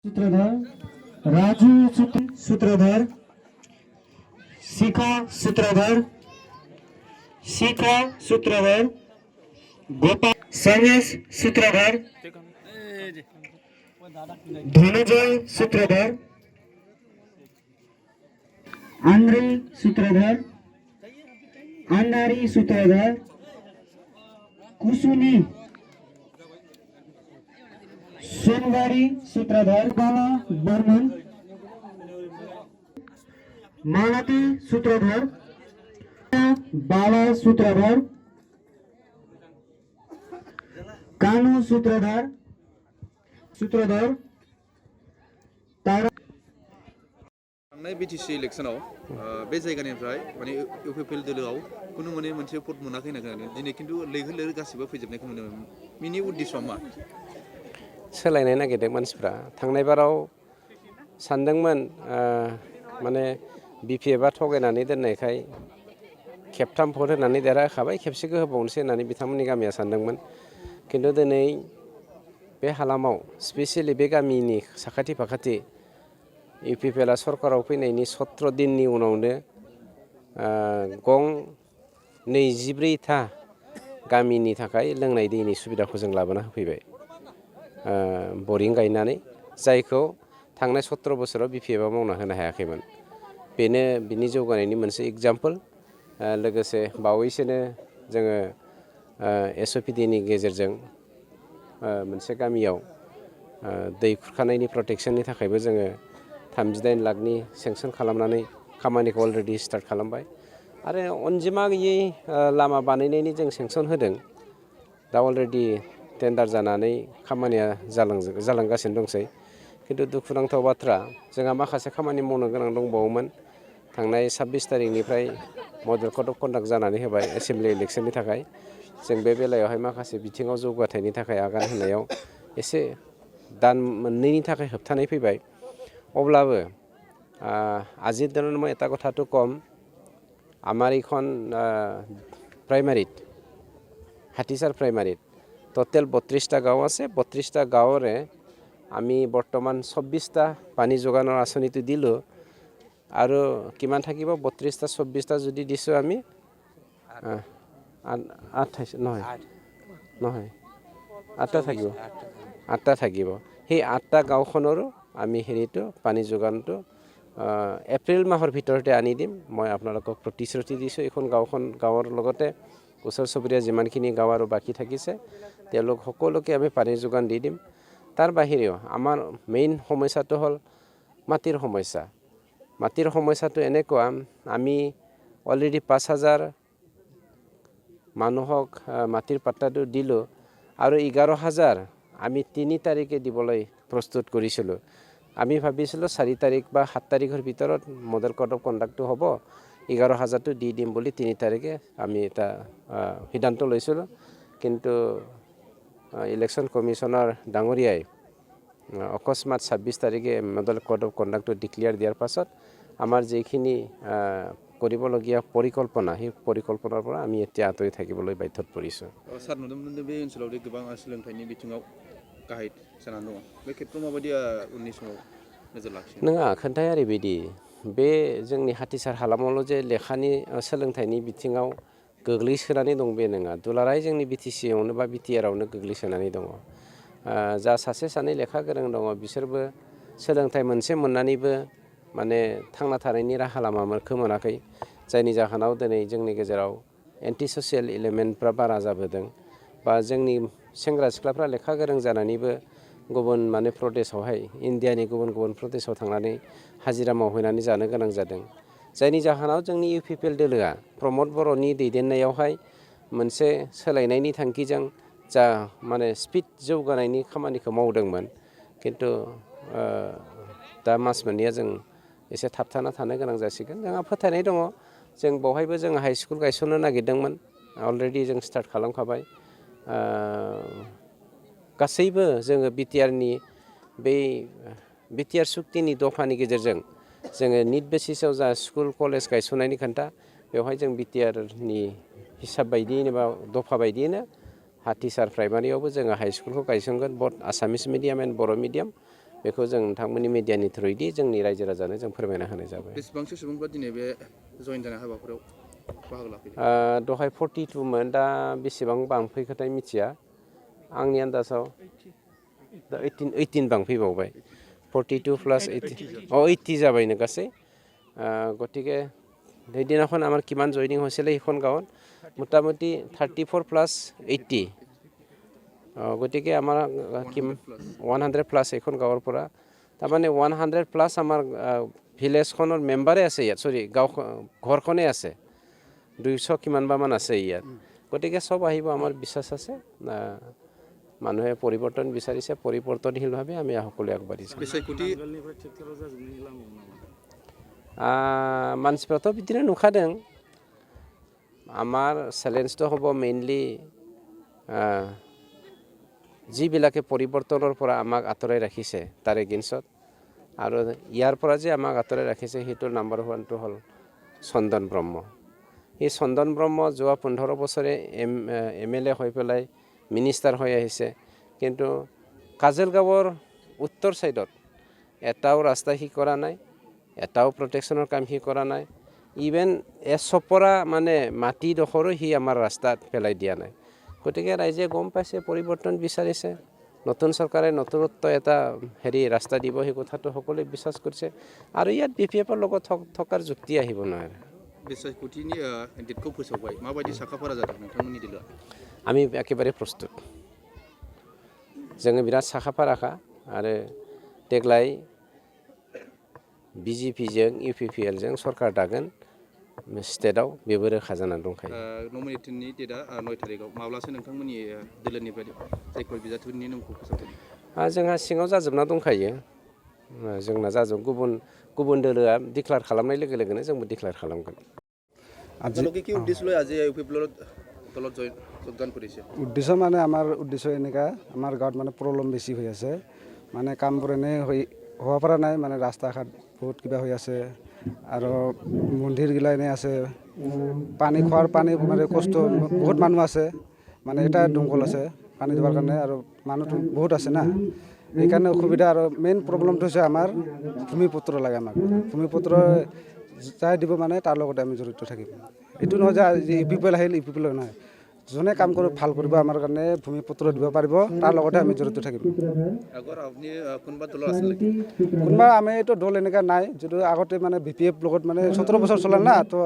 सूत्रधर राजू सूत्रधर शिखा Sutradhar Gopal संगेश Sutradhar Dhananjay Sutradhar Andre Sutradhar Andhari Sutradhar कुसुनी Sonawari Sutradhar बाला बर्मन मालती सूत्रधर बाला सूत्रधर कानू सूत्रधर तारा थांनाय BTC इलेक्शनाव बे जायगानिफ्राय माने इउपिपिएल दोलोआव कुनु माने मोनसे भट मोनाखै होनना खोनादों दिनै खिन्थु लैहोर लैहोर गासिबो फैजोबनायखौ नुनो मोनो बिनि उद्देश्यआ मा सोलायनाय नागिरदों मानसिफ्रा थांनाय बाराव सानदोंमोन माने बिपिएफआ थगायनानै दोननायखाय खेबथाम भट होनानै देरहाखाबाय खेबसेखौ होबावनोसै होननानै बिथांमोननि गामिया सानदोंमोन खिन्थु दिनै बे हालामाव स्पेसियेलि बे गामिनि साखाथि फाखाथि इउपिपिएलआ सरकाराव फैनायनि 17 दिननि उनावनो गं 24था गामिनि थाखाय लोंनाय दैनि सुबिदाखौ जों लाबोना होफैबाय बरिं गायनानै जायखौ थांनाय 17 बोसोराव बिपिएफआ मावना होनो हायाखैमोन बेनो बिनि जौगानायनि मोनसे एग्जाम्पल लोगोसे बावैसोनो जोङो एसअपिडिनि गेजेरजों मोनसे गामियाव दै खुरखानायनि प्रटेक्शननि थाखायबो जोङो 38 लाखनि सेंसन खालामनानै खामानिखौ अलरेडि स्टार्ट खालामबाय आरो अनजिमा गैयै लामा बानायनायनि जों सेंसन होदों दा अलरेडि टेन्डार जानानै खामानिया जालांगासिनो दंसै खिन्थु दुखुनांथाव बाथ्रा जोंहा माखासे खामानि मावनो गोनां दंबावोमोन थांनाय 26 तारिखनिफ्राय मडेल कड अफ कन्डाक्ट जानानै होबाय एसेम्बलि इलेक्शननि थाखाय जों बे बेलायावहाय माखासे बिथिङाव जौगाथायनि थाखाय आगान होनायाव एसे दान मोननैनि थाखाय होबथानाय फैबाय अब्लाबो আজিৰ দিনত মই এটা কথাটো কম আমাৰ এইখন প্ৰাইমাৰীত হাতীচাৰ প্ৰাইমাৰীত টোটেল 32টা গাঁও আছে 32টা গাঁৱৰে আমি বৰ্তমান 24টা পানী যোগানৰ আঁচনিটো দিলোঁ আৰু কিমান থাকিব 32টা 24টা যদি দিছোঁ আমি 8টা থাকিব সেই 8টা গাঁওখনৰো আমি হেৰিটো পানী যোগানটো এপ্ৰিল মাহৰ ভিতৰতে আনি দিম মই আপোনালোকক প্ৰতিশ্ৰুতি দিছোঁ এইখন গাঁৱৰ লগতে ওচৰ চুবুৰীয়া যিমানখিনি গাঁও আৰু বাকী থাকিছে তেওঁলোক সকলোকে আমি পানী যোগান দি দিম তাৰ বাহিৰেও আমাৰ মেইন সমস্যাটো হ'ল মাটিৰ সমস্যাটো এনেকুৱা আমি অলৰেডি 5000 মানুহক মাটিৰ পাট্টাটো দিলোঁ আৰু 11000 আমি 3 তাৰিখে দিবলৈ প্ৰস্তুত কৰিছিলোঁ আমি ভাবিছিলোঁ 4 তাৰিখ বা 7 তাৰিখৰ ভিতৰত মডেল কোড অফ কণ্ডাক্টটো হ'ব 11000টো দি দিম বুলি 3 তাৰিখে আমি এটা সিদ্ধান্ত লৈছিলোঁ কিন্তু ইলেকশ্যন কমিশনাৰ ডাঙৰীয়াই অকস্মাত 26 তাৰিখে মডেল কোড অফ কণ্ডাক্টটো ডিক্লেয়াৰ দিয়াৰ পাছত আমাৰ যিখিনি কৰিবলগীয়া পৰিকল্পনা সেই পৰিকল্পনাৰ পৰা আমি এতিয়া আঁতৰি থাকিবলৈ বাধ্যত পৰিছোঁ सार नुनो मोनदों बे ओनसोलाव गोबां सोलोंथाइनि बिथिङाव गाहाय जानानै दङ बे खेत्रआव माबायदि उननि समाव नोजोर लाखियो नङा खोन्थाया ओरैबायदि बे जोंनि हाथिसार हालामावल' जे लेखानि सोलोंथाइनि बिथिङाव गोग्लैसोनानै दं बे नङा दुलाराय जोंनि बिटिसिआवनो बा बिटिआरआवनो गोग्लैसोनानै दङ जा सासे सानै लेखा गोरों दङ बिसोरबो सोलोंथाइ मोनसे मोननानैबो माने थांना थानायनि राहा लामाखौ मोनाखै जायनि जाहोनाव दिनै जोंनि गेजेराव एन्टि ससियेल एलिमेन्टफ्रा बारा जाबोदों बा जोंनि सेंग्रा सिख्लाफ्रा लेखा गोरों जानानैबो गुबुन माने प्रदेशआवहाय इन्डियानि गुबुन प्रदेशआव थांनानै हाजिरा मावहैनानै जानो गोनां जादों जायनि जाहोनाव जोंनि इउपिपिएल दोलोआ प्रमद बर'नि दैदेननायावहाय मोनसे सोलायनायनि थांखिजों जा माने स्पिड जौगानायनि खामानिखौ मावदोंमोन खिन्थु दा मास मोननैया जों एसे थाबथाना थानो गोनां जासिगोन जोंहा फोथायनाय दङ जों बेवहायबो जों हाइ स्कुल गायसननो नागिरदोंमोन अलरेडि जों स्टार्ट खालामखाबाय गासैबो जोङो बिटिआरनि बै बिटिआर सुक्तिनि दफानि गेजेरजों जोङो निट बेसिसाव जा स्कुल कलेज गायसननायनि खोथा बेवहाय जों बिटिआरनि हिसाब बायदियैनो बा दफा बायदियैनो हाथिसार प्राइमारियावबो जोङो हाइ स्कुलखौ गायसनगोन बथ आसामिस मिडियाम एन्ड बर' मिडियाम बेखौ जों नोंथांमोननि मिडियानि थ्रुयैदि जोंनि रायजो राजानो जों फोरमायना होनाय जाबाय। बेसेबांसो सुबुंफ्रा दिनै बे जयेन जानाय हाबाफारियाव बाहागो लाफैदों? दहाय 42मोन, दा बेसेबां बांफैखोथाय मिथिया। आंनि आन्दाजाव दा 18 बांफैबावबाय। 42 + 80 जाबायनो गासै। গতিকে সেইদিনাখন আমাৰ কিমান জইনিং হৈছিলে সেইখন গাঁৱত মোটামুটি 34 + 80। গতিকে আমাৰ 100+ এইখন গাঁৱৰ পৰা তাৰমানে 100+ আমাৰ ভিলেজখনৰ মেম্বাৰে আছে ইয়াত, চৰি গাঁও ঘৰখনেই আছে 200 কিমানবামান আছে ইয়াত। গতিকে চব আহিব আমাৰ বিশ্বাস আছে। মানুহে পৰিৱৰ্তন বিচাৰিছে, পৰিৱৰ্তনশীলভাৱে আমি সকলোৱে আগবাঢ়িছোঁ। मानसिफ्राथ' बिदिनो नुखादों। আমাৰ চেলেঞ্জটো হ'ব মেইনলি যিবিলাকে পৰিৱৰ্তনৰ পৰা আমাক আঁতৰাই ৰাখিছে তাৰ এগেইনষ্টত, আৰু ইয়াৰ পৰা যে আমাক আঁতৰাই ৰাখিছে সেইটোৰ নাম্বাৰ 1টো হ'ল চন্দন ব্ৰহ্ম। এই চন্দন ব্ৰহ্ম যোৱা 15 বছৰে MLA হৈ পেলাই মিনিষ্টাৰ হৈ আহিছে, কিন্তু কাজলগাঁৱৰ উত্তৰ ছাইডত এটাও ৰাস্তা সি কৰা নাই, এটাও প্ৰটেকশ্যনৰ কাম সি কৰা নাই। ইভেন এচপৰা মানে মাটিডোখৰো সি আমাৰ ৰাস্তাত পেলাই দিয়া নাই। গতিকে ৰাইজে গম পাইছে, পৰিৱৰ্তন বিচাৰিছে, নতুন চৰকাৰে নতুনত্ব এটা ৰাস্তা দিব, সেই কথাটো সকলোৱে বিশ্বাস কৰিছে। আৰু ইয়াত BPFৰ লগত থকাৰ যুক্তি আহিব নোৱাৰে। बिसायख'थिनि डेटखौ फोसावबाय, माबायदि साखाफारा जादों नोंथांमोननि दोलोआ? আমি एखेबारे प्रस्तुत, जोङो बिराद साखाफाराखा। आरो देग्लाय BJPजों UPPLजों सरकार दागोन स्टेटआव, बेबो रोखा जानानै दंखायो। नमिनेटिनि डेटआ 9 थारिखआव, माब्लासो नोंथांमोननि दोलोनिफ्राय जायफोर बिजाथिफोरनि मुंखौ फोसावगोन? जोंहा सिङाव जाजोबना दंखायो, जोंना गुबुन दोलोआ डिक्लेयार खालामनाय लोगो लोगोनो जोंबो डिक्लेयार खालामगोन। আপোনালোকে কি উদ্দেশ্য লৈ আজি UPPLৰ দলত যোগদান কৰিছে? উদ্দেশ্য মানে আমাৰ উদ্দেশ্য এনেকুৱা, আমাৰ গাঁৱত মানে প্ৰব্লেম বেছি হৈ আছে, মানে কামবোৰ এনেই হোৱা পৰা নাই, মানে ৰাস্তা ঘাট বহুত কিবা হৈ আছে, আৰু মন্দিৰগিলা এনেই আছে, খোৱাৰ পানী মানে কষ্ট, বহুত মানুহ আছে, মানে এটা দমকল আছে পানী দিবৰ কাৰণে, আৰু মানুহটো বহুত আছে না, সেইকাৰণে অসুবিধা। আৰু মেইন প্ৰব্লেমটো হৈছে আমাৰ ভূমিপত্ৰ লাগে। আমাক ভূমিপত্ৰ যাই দিব, মানে তাৰ লগতে আমি জড়িত থাকিম। এইটো নহয় যে UPPL আহিল UPPL নহয়, যোনে কাম কৰি ভাল কৰিব আমাৰ কাৰণে ভূমিপত্ৰ দিব পাৰিব, তাৰ লগতে আমি জড়িত থাকিম। কোনোবা আমি এইটো দল এনেকুৱা নাই, যিটো আগতে মানে BPF লগত মানে 17 বছৰ চলাল না, তো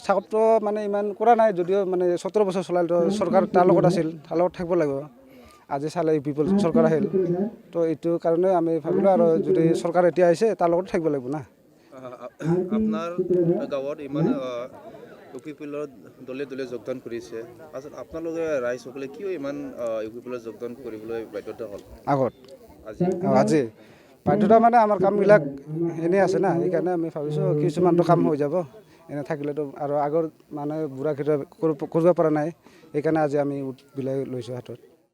চাপৰ্টটো মানে ইমান কৰা নাই, যদিও মানে 17 বছৰ চলাল, তো চৰকাৰ তাৰ লগত আছিল, তাৰ লগত থাকিব লাগিব। আজি চালে UPPL চৰকাৰ আহিল, তো এইটো কাৰণে আমি ভাবিলোঁ, আৰু যদি চৰকাৰ এতিয়া আহিছে তাৰ লগত থাকিব লাগিব না। আপোনাৰ গাঁৱত ইমান UPPLৰ দলে দলে যোগদান কৰিছে, আচলতে আপোনালোকে ৰাইজসকলে কিয় ইমান UPPLত যোগদান কৰিবলৈ বাধ্যতা হ'ল? আজি বাধ্যতা মানে আমাৰ কামবিলাক এনেই আছে না, সেইকাৰণে আমি ভাবিছোঁ কিছুমানটো কাম হৈ যাব, এনে থাকিলেতো। আৰু আগৰ মানুহে বুঢ়া খেতি কৰিব পৰা নাই, সেইকাৰণে আজি আমি বিলাক লৈছোঁ হাতত।